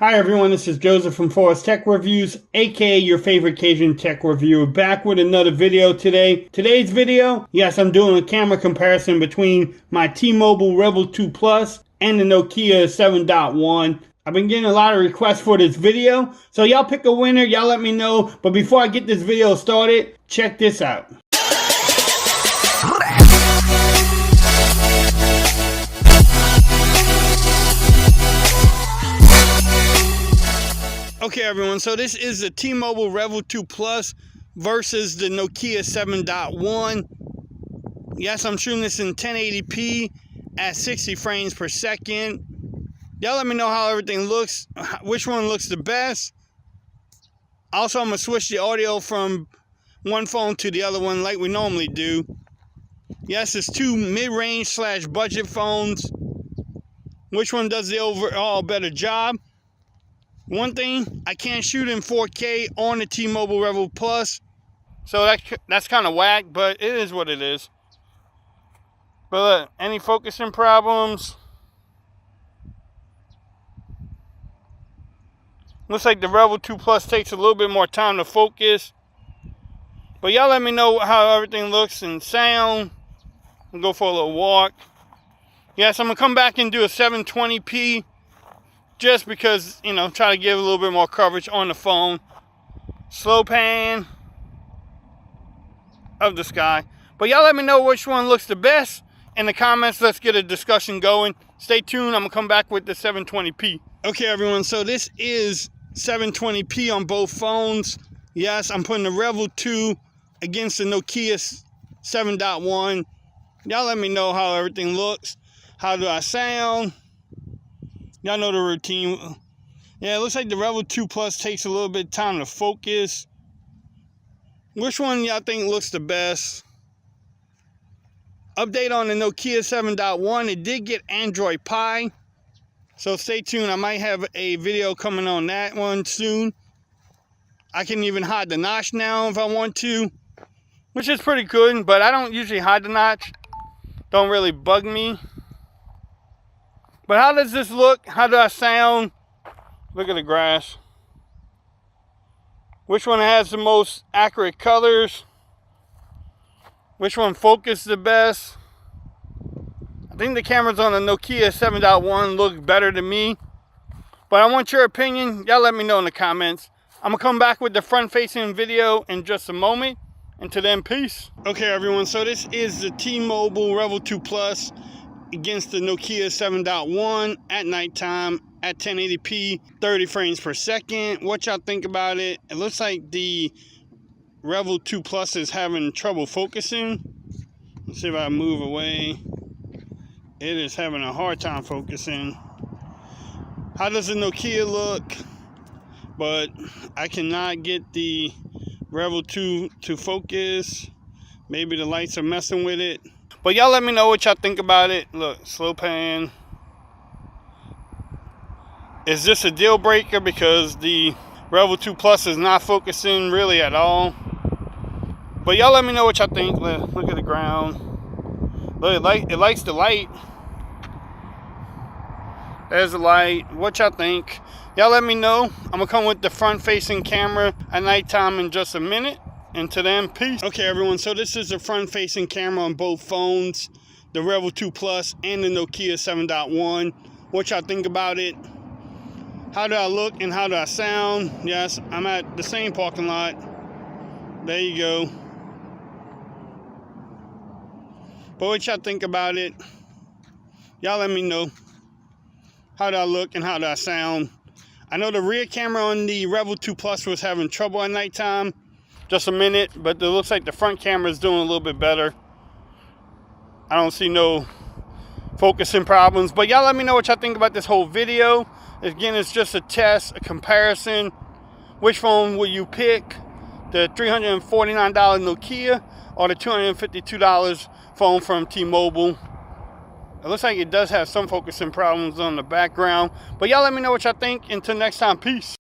Hi everyone, this is Joseph from Forest Tech Reviews, aka your favorite Cajun tech reviewer, back with another video today. Today's video, yes, I'm doing a camera comparison between my T-Mobile Revvl 2 Plus and the Nokia 7.1. I've been getting a lot of requests for this video, so y'all pick a winner, y'all let me know. But before I get this video started, check this out. Okay everyone, so this is the T-Mobile Revvl 2 Plus versus the Nokia 7.1. Yes, I'm shooting this in 1080p at 60 frames per second. Y'all let me know how everything looks, which one looks the best. Also, I'm going to switch the audio from one phone to the other one like we normally do. Yes, it's two mid-range / budget phones. Which one does the overall better job? One thing, I can't shoot in 4K on the T-Mobile Revvl Plus, so that's kind of whack, but it is what it is. But look, any focusing problems? Looks like the Revvl 2 Plus takes a little bit more time to focus. But y'all let me know how everything looks and sound. I'll go for a little walk. Yes, I'm going to come back and do a 720p. Just because, you know, try to give a little bit more coverage on the phone. Slow pan of the sky. But y'all let me know which one looks the best in the comments. Let's get a discussion going. Stay tuned. I'm going to come back with the 720p. Okay, everyone. So this is 720p on both phones. Yes, I'm putting the Revvl 2 against the Nokia 7.1. Y'all let me know how everything looks. How do I sound? Y'all know the routine. Yeah, it looks like the Revvl 2 Plus takes a little bit of time to focus. Which one y'all think looks the best? Update on the Nokia 7.1. It did get Android Pie. So stay tuned. I might have a video coming on that one soon. I can even hide the notch now if I want to, which is pretty good, but I don't usually hide the notch. Don't really bug me. But how does this look? How do I sound? Look at the grass. Which one has the most accurate colors? Which one focuses the best? I think the cameras on the Nokia 7.1 look better to me. But I want your opinion. Y'all let me know in the comments. I'm going to come back with the front-facing video in just a moment. Until then, peace. Okay, everyone. So this is the T-Mobile Revvl 2 Plus against the Nokia 7.1 at nighttime at 1080p, 30 frames per second. What y'all think about it? It looks like the Revvl 2 Plus is having trouble focusing. Let's see if I move away. It is having a hard time focusing. How does the Nokia look? But I cannot get the Revvl 2 to focus. Maybe the lights are messing with it. But y'all let me know what y'all think about it. Look, slow pan. Is this a deal breaker because the Revvl 2 Plus is not focusing really at all? But y'all let me know what y'all think. Look at the ground. Look, it likes the light. There's the light. What y'all think? Y'all let me know. I'm going to come with the front-facing camera at nighttime in just a minute. Until then, peace. Okay, everyone, so this is the front-facing camera on both phones, the Revvl 2 Plus and the Nokia 7.1. What y'all think about it? How do I look and how do I sound? Yes, I'm at the same parking lot. There you go. But what y'all think about it? Y'all let me know. How do I look and how do I sound? I know the rear camera on the Revvl 2 Plus was having trouble at nighttime. Just a minute, but it looks like the front camera is doing a little bit better. I don't see no focusing problems, but y'all let me know what y'all think about this whole video. Again, it's just a test, a comparison. Which phone will you pick? The $349 Nokia or the $252 phone from T-Mobile? It looks like it does have some focusing problems on the background, but y'all let me know what y'all think. Until next time, peace.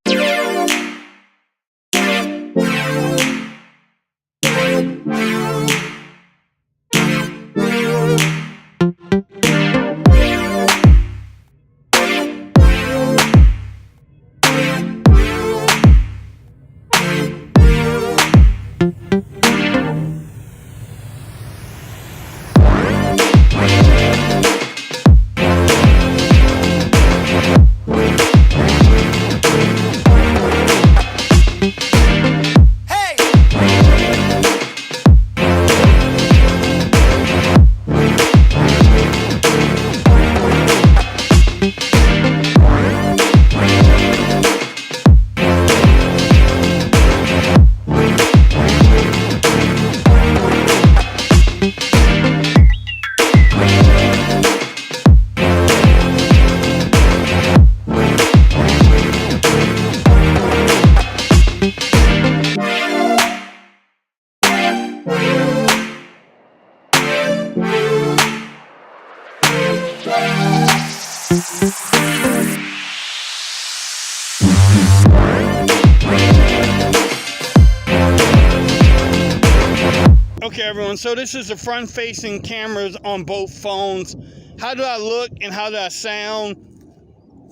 Okay everyone, so this is the front facing cameras on both phones. How do I look and how do I sound?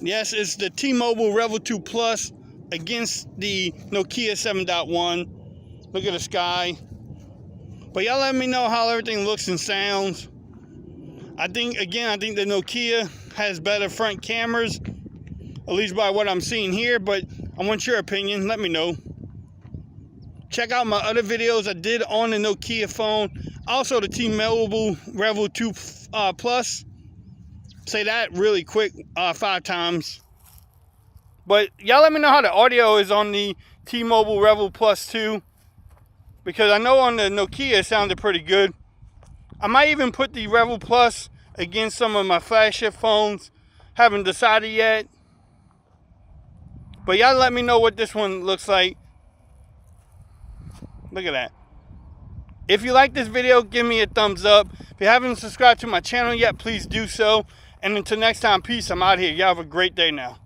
Yes, it's the T-Mobile Revvl 2 Plus against the Nokia 7.1. Look at the sky. But y'all let me know how everything looks and sounds. I think the Nokia has better front cameras, at least by what I'm seeing here, but I want your opinion. Let me know. Check out my other videos I did on the Nokia phone. Also the T-Mobile Revvl 2 Plus. Say that really quick 5 times. But y'all let me know how the audio is on the T-Mobile Revvl Plus 2. Because I know on the Nokia it sounded pretty good. I might even put the Revvl Plus against some of my flagship phones. Haven't decided yet. But y'all let me know what this one looks like. Look at that. If you like this video, give me a thumbs up. If you haven't subscribed to my channel yet, please do so. And until next time, peace. I'm out here. Y'all have a great day now.